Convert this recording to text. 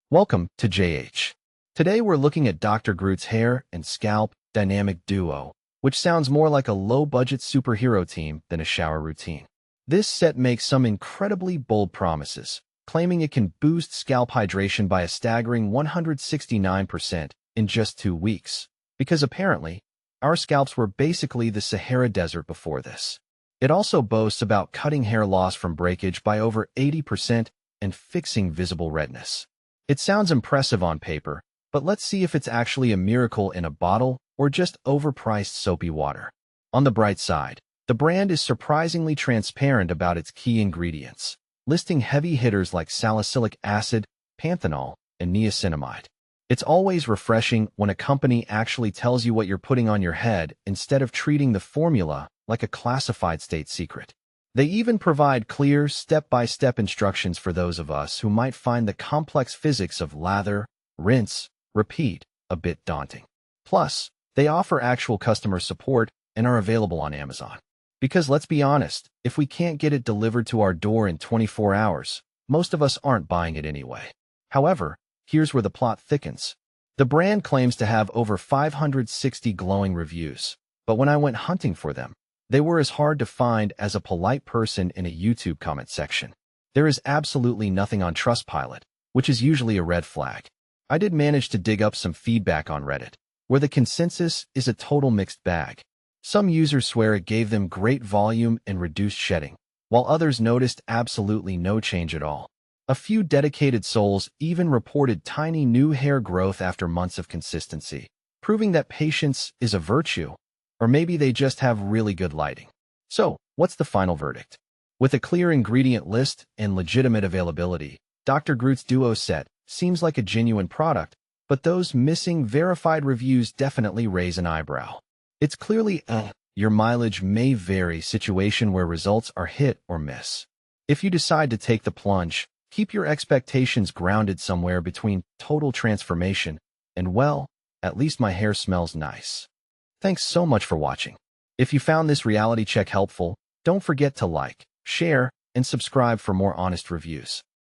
Welcome to JH. Today we're looking at Dr. Groot's hair and scalp dynamic duo, which sounds more like a low-budget superhero team than a shower routine. This set makes some incredibly bold promises, claiming it can boost scalp hydration by a staggering 169% in just 2 weeks, because apparently, our scalps were basically the Sahara Desert before this. It also boasts about cutting hair loss from breakage by over 80% and fixing visible redness. It sounds impressive on paper, but let's see if it's actually a miracle in a bottle or just overpriced soapy water. On the bright side, the brand is surprisingly transparent about its key ingredients, listing heavy hitters like salicylic acid, panthenol, and niacinamide. It's always refreshing when a company actually tells you what you're putting on your head instead of treating the formula like a classified state secret. They even provide clear, step-by-step instructions for those of us who might find the complex physics of lather, rinse, repeat a bit daunting. Plus, they offer actual customer support and are available on Amazon. Because let's be honest, if we can't get it delivered to our door in 24 hours, most of us aren't buying it anyway. However, here's where the plot thickens. The brand claims to have over 560 glowing reviews, but when I went hunting for them, they were as hard to find as a polite person in a YouTube comment section. There is absolutely nothing on Trustpilot, which is usually a red flag. I did manage to dig up some feedback on Reddit, where the consensus is a total mixed bag. Some users swear it gave them great volume and reduced shedding, while others noticed absolutely no change at all. A few dedicated souls even reported tiny new hair growth after months of consistency, proving that patience is a virtue. Or maybe they just have really good lighting. So, what's the final verdict? With a clear ingredient list and legitimate availability, Dr. Groot's Duo set seems like a genuine product, but those missing verified reviews definitely raise an eyebrow. It's clearly your mileage may vary situation where results are hit or miss. If you decide to take the plunge, keep your expectations grounded somewhere between total transformation and, well, at least my hair smells nice. Thanks so much for watching. If you found this reality check helpful, don't forget to like, share, and subscribe for more honest reviews.